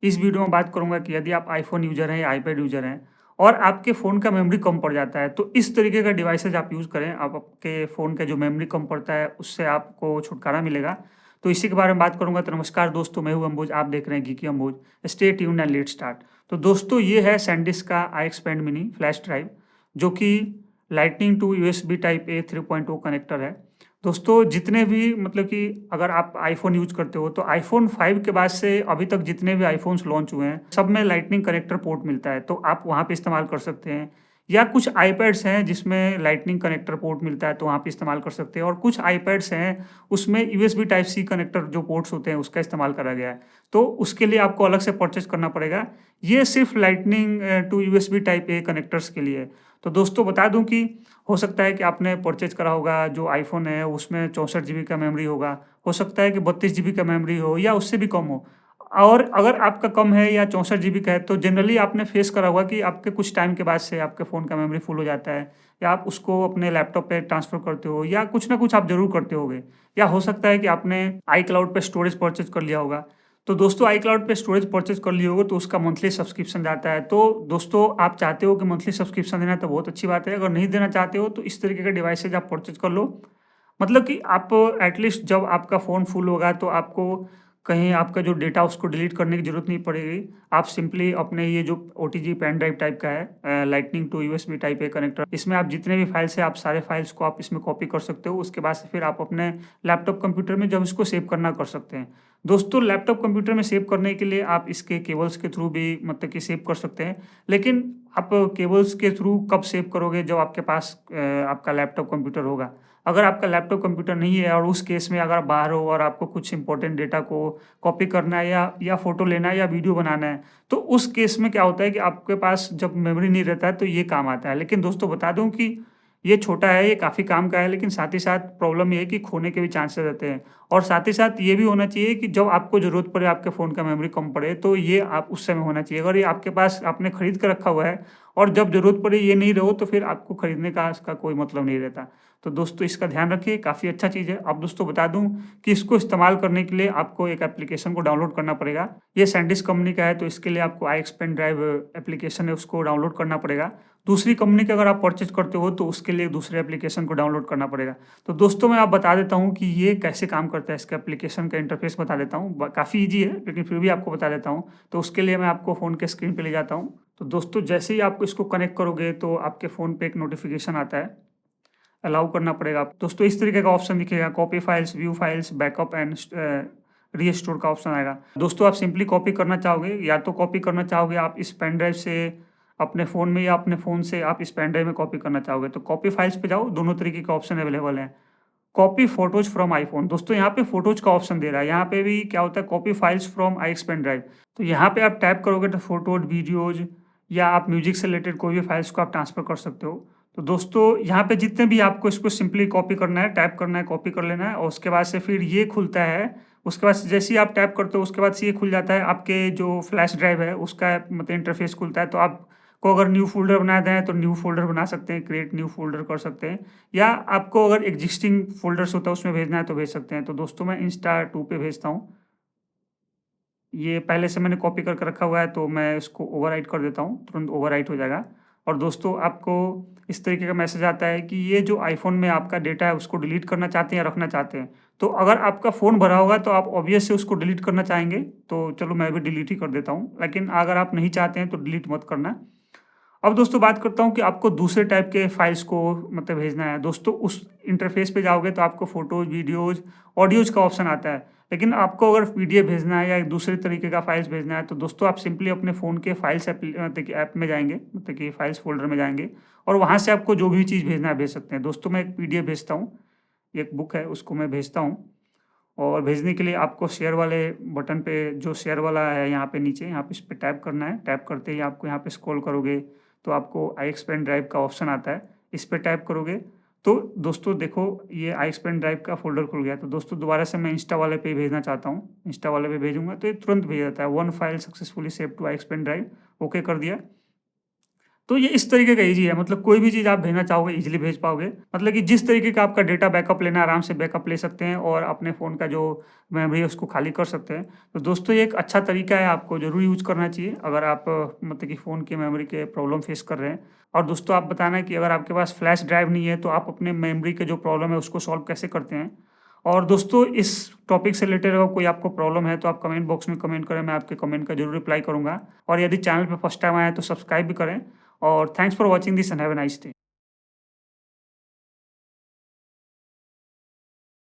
इस वीडियो में बात करूँगा कि यदि आप आईफ़ोन यूज़र हैं या आईपैड यूज़र हैं और आपके फ़ोन का मेमोरी कम पड़ जाता है, तो इस तरीके का डिवाइसेज़ आप यूज़ करें, आप आपके फ़ोन का जो मेमोरी कम पड़ता है, उससे आपको छुटकारा मिलेगा। तो इसी के बारे में बात करूँगा। तो नमस्कार दोस्तों, मैं हूँ अंबुज, आप देख रहे हैं geeky Ambuj. Stay tuned and let's start. तो दोस्तों, ये है सैनडिस्क का iXpand मिनी फ्लैश ड्राइव, जो कि lightning to USB type A 3.0 connector है। दोस्तों, जितने भी मतलब कि अगर आप आईफ़ोन यूज़ करते हो, तो आईफ़ोन 5 के बाद से अभी तक जितने भी आईफ़ोन्स लॉन्च हुए हैं, सब में लाइटनिंग कनेक्टर पोर्ट मिलता है, तो आप वहाँ पे इस्तेमाल कर सकते हैं। या कुछ आईपैड्स हैं जिसमें लाइटनिंग कनेक्टर पोर्ट मिलता है, तो वहाँ पे इस्तेमाल कर सकते हैं। और कुछ आईपैड्स हैं, उसमें यूएसबी टाइप सी कनेक्टर जो पोर्ट्स होते हैं, उसका इस्तेमाल करा गया है। तो उसके लिए आपको अलग से परचेज़ करना पड़ेगा। ये सिर्फ़ lightning to USB type A connectors के लिए है। तो दोस्तों, बता दूँ कि हो सकता है कि आपने परचेज़ करा होगा, जो आईफ़ोन है उसमें 64 जीबी का मेमोरी होगा, हो सकता है कि 32 जीबी का मेमोरी हो या उससे भी कम हो। और अगर आपका कम है या 64 जीबी का है, तो जनरली आपने फेस करा होगा कि आपके कुछ टाइम के बाद से आपके फ़ोन का मेमोरी फुल हो जाता है, या आप उसको अपने लैपटॉप पे ट्रांसफ़र करते हो, या कुछ ना कुछ आप ज़रूर करते होंगे। या हो सकता है कि आपने आईक्लाउड पे स्टोरेज परचेज़ कर लिया होगा। तो दोस्तों, आईक्लाउड पे स्टोरेज परचेज़ कर लिए होगे, तो उसका मंथली सब्सक्रिप्शन जाता है। तो दोस्तों, आप चाहते हो कि मंथली सब्सक्रिप्शन देना है, तो बहुत अच्छी बात है। अगर नहीं देना चाहते हो, तो इस तरीके के डिवाइसेज़ आप परचेज़ कर लो। मतलब कि आप एटलीस्ट जब आपका फ़ोन फुल होगा, तो आपको कहीं आपका जो डेटा उसको डिलीट करने की ज़रूरत नहीं पड़ेगी। आप सिंपली अपने ये जो ओटीजी पेन ड्राइव टाइप का है, lightning to USB type A connector, इसमें आप जितने भी फाइल्स हैं, आप सारे फाइल्स को आप इसमें कॉपी कर सकते हो। उसके बाद से फिर आप अपने लैपटॉप कंप्यूटर में जब इसको सेव करना कर सकते हैं। दोस्तों, लैपटॉप कंप्यूटर में सेव करने के लिए आप इसके केबल्स के थ्रू भी मतलब कि सेव कर सकते हैं। लेकिन आप केबल्स के थ्रू कब सेव करोगे, जब आपके पास आपका लैपटॉप कंप्यूटर होगा। अगर आपका लैपटॉप कंप्यूटर नहीं है और उस केस में अगर आप बाहर हो और आपको कुछ इंपॉर्टेंट डेटा को कॉपी करना है, या फ़ोटो लेना है या वीडियो बनाना है, तो उस केस में क्या होता है कि आपके पास जब मेमोरी नहीं रहता है, तो ये काम आता है। लेकिन दोस्तों, बता दूँ कि ये छोटा है, ये काफ़ी काम का है, लेकिन साथ ही साथ प्रॉब्लम ये है कि खोने के भी चांसेस रहते हैं। और साथ ही साथ ये भी होना चाहिए कि जब आपको ज़रूरत पड़े, आपके फ़ोन का मेमोरी कम पड़े, तो ये आप उस समय होना चाहिए। अगर ये आपके पास आपने खरीद के रखा हुआ है और जब ज़रूरत पड़े ये नहीं रहो, तो फिर आपको खरीदने का इसका कोई मतलब नहीं रहता। तो दोस्तों, इसका ध्यान रखिए, काफ़ी अच्छा चीज़ है। अब दोस्तों, बता दूँ कि इसको इस्तेमाल करने के लिए आपको एक एप्लीकेशन को डाउनलोड करना पड़ेगा। ये सैनडिस्क कंपनी का है, तो इसके लिए आपको iXpand ड्राइव एप्लीकेशन है, उसको डाउनलोड करना पड़ेगा। दूसरी कंपनी का अगर आप परचेज़ करते हो, तो उसके लिए दूसरे एप्लीकेशन को डाउनलोड करना पड़ेगा। तो दोस्तों, मैं आप बता देता हूँ कि ये कैसे काम करता है, इसका एप्लीकेशन का इंटरफ़ेस बता देता हूँ। ब काफ़ी ईज़ी है, लेकिन फिर भी आपको बता देता हूँ। तो उसके लिए मैं आपको फ़ोन के स्क्रीन पे ले जाता हूँ। तो दोस्तों, जैसे ही आप इसको कनेक्ट करोगे, तो आपके फ़ोन पे एक नोटिफ़िकेशन आता है, अलाउ करना पड़ेगा। दोस्तों, इस तरीके का ऑप्शन दिखेगा, copy files, view files, backup and restore का ऑप्शन आएगा। दोस्तों, आप सिंपली कॉपी करना चाहोगे, या तो कॉपी करना चाहोगे आप इस पेन ड्राइव से अपने फ़ोन में, या अपने फ़ोन से आप इस पेन ड्राइव में कॉपी करना चाहोगे, तो कॉपी फाइल्स पे जाओ, दोनों तरीके के ऑप्शन अवेलेबल हैं। कॉपी फोटोज़ फ्रॉम आईफ़ोन, दोस्तों यहाँ पे फोटोज़ का ऑप्शन दे रहा है, यहाँ पे भी क्या होता है, copy files from iXpand drive. तो यहाँ पे आप टैप करोगे, तो फ़ोटोज़, वीडियोज़, या आप म्यूज़िक से रिलेटेड कोई भी फाइल्स को आप ट्रांसफ़र कर सकते हो। तो दोस्तों, यहाँ पे जितने भी आपको इसको सिंपली कॉपी करना है, टैप करना है, कॉपी कर लेना है, और उसके बाद से फिर ये खुलता है। उसके बाद से जैसे ही आप टैप करते हो, उसके बाद से ये खुल जाता है, आपके जो फ्लैश ड्राइव है उसका मतलब इंटरफ़ेस खुलता है। तो आपको अगर न्यू फ़ोल्डर बनाना है, तो न्यू फ़ोल्डर बना सकते हैं, क्रिएट न्यू फ़ोल्डर कर सकते हैं, या आपको अगर एक्जिस्टिंग फ़ोल्डर्स होता है उसमें भेजना है, तो भेज सकते हैं। तो दोस्तों, मैं इंस्टा 2 पे भेजता हूँ। ये पहले से मैंने कॉपी करके रखा हुआ है, तो मैं इसको ओवरराइट कर देता हूँ, तुरंत ओवरराइट हो जाएगा। और दोस्तों, आपको इस तरीके का मैसेज आता है कि ये जो आईफ़ोन में आपका डेटा है, उसको डिलीट करना चाहते हैं या रखना चाहते हैं। तो अगर आपका फ़ोन भरा होगा, तो आप ऑब्वियस से उसको डिलीट करना चाहेंगे, तो चलो मैं भी डिलीट ही कर देता हूँ। लेकिन अगर आप नहीं चाहते हैं, तो डिलीट मत करना। अब दोस्तों, बात करता हूँ कि आपको दूसरे टाइप के फाइल्स को मतलब भेजना है। दोस्तों, उस इंटरफ़ेस पे जाओगे, तो आपको फ़ोटोज़, वीडियोज़, ऑडियोज़ का ऑप्शन आता है। लेकिन आपको अगर पीडीएफ भेजना है या एक दूसरे तरीके का फाइल्स भेजना है, तो दोस्तों, आप सिंपली अपने फ़ोन के फाइल्स मतलब कि ऐप में जाएँगे, मतलब कि फाइल्स फ़ोल्डर में जाएँगे, और वहाँ से आपको जो भी चीज़ भेजना है, भेज सकते हैं। दोस्तों, मैं एक पीडीएफ भेजता हूँ, एक बुक है, उसको मैं भेजता हूँ। और भेजने के लिए आपको शेयर वाले बटन पे, जो शेयर वाला है यहाँ पे नीचे, यहाँ पे इस पे टैप करना है। टैप करते ही आपको यहाँ पे स्क्रॉल करोगे, तो आपको iXpand ड्राइव का ऑप्शन आता है। इस पे टैप करोगे, तो दोस्तों देखो, ये iXpand ड्राइव का फ़ोल्डर खुल गया। तो दोस्तों, दोबारा से मैं इंस्टा वाले पे भेजना चाहता हूँ। इंस्टा वाले पे भेजूँगा, तो ये तुरंत भेज देता है, 1 file successfully saved to iXpand drive, okay कर दिया। तो ये इस तरीके का ईज़ी है, मतलब कोई भी चीज़ आप भेजना चाहोगे ईज़िली भेज पाओगे। मतलब कि जिस तरीके का आपका डेटा बैकअप लेना है आराम से बैकअप ले सकते हैं और अपने फ़ोन का जो मेमोरी है उसको खाली कर सकते हैं। तो दोस्तों ये एक अच्छा तरीका है, आपको ज़रूर यूज़ करना चाहिए अगर आप मतलब कि फ़ोन की मेमोरी के प्रॉब्लम फेस कर रहे हैं। और दोस्तों आप बताना कि अगर आपके पास फ्लैश ड्राइव नहीं है तो आप अपने मेमोरी के जो प्रॉब्लम है उसको सॉल्व कैसे करते हैं? और दोस्तों इस टॉपिक से रिलेटेड अगर कोई आपको प्रॉब्लम है तो आप कमेंट बॉक्स में कमेंट करें, मैं आपके कमेंट का ज़रूर रिप्लाई करूँगा। और यदि चैनल पे फर्स्ट टाइम आए हैं तो सब्सक्राइब भी करें। और thanks for watching this and have a nice day.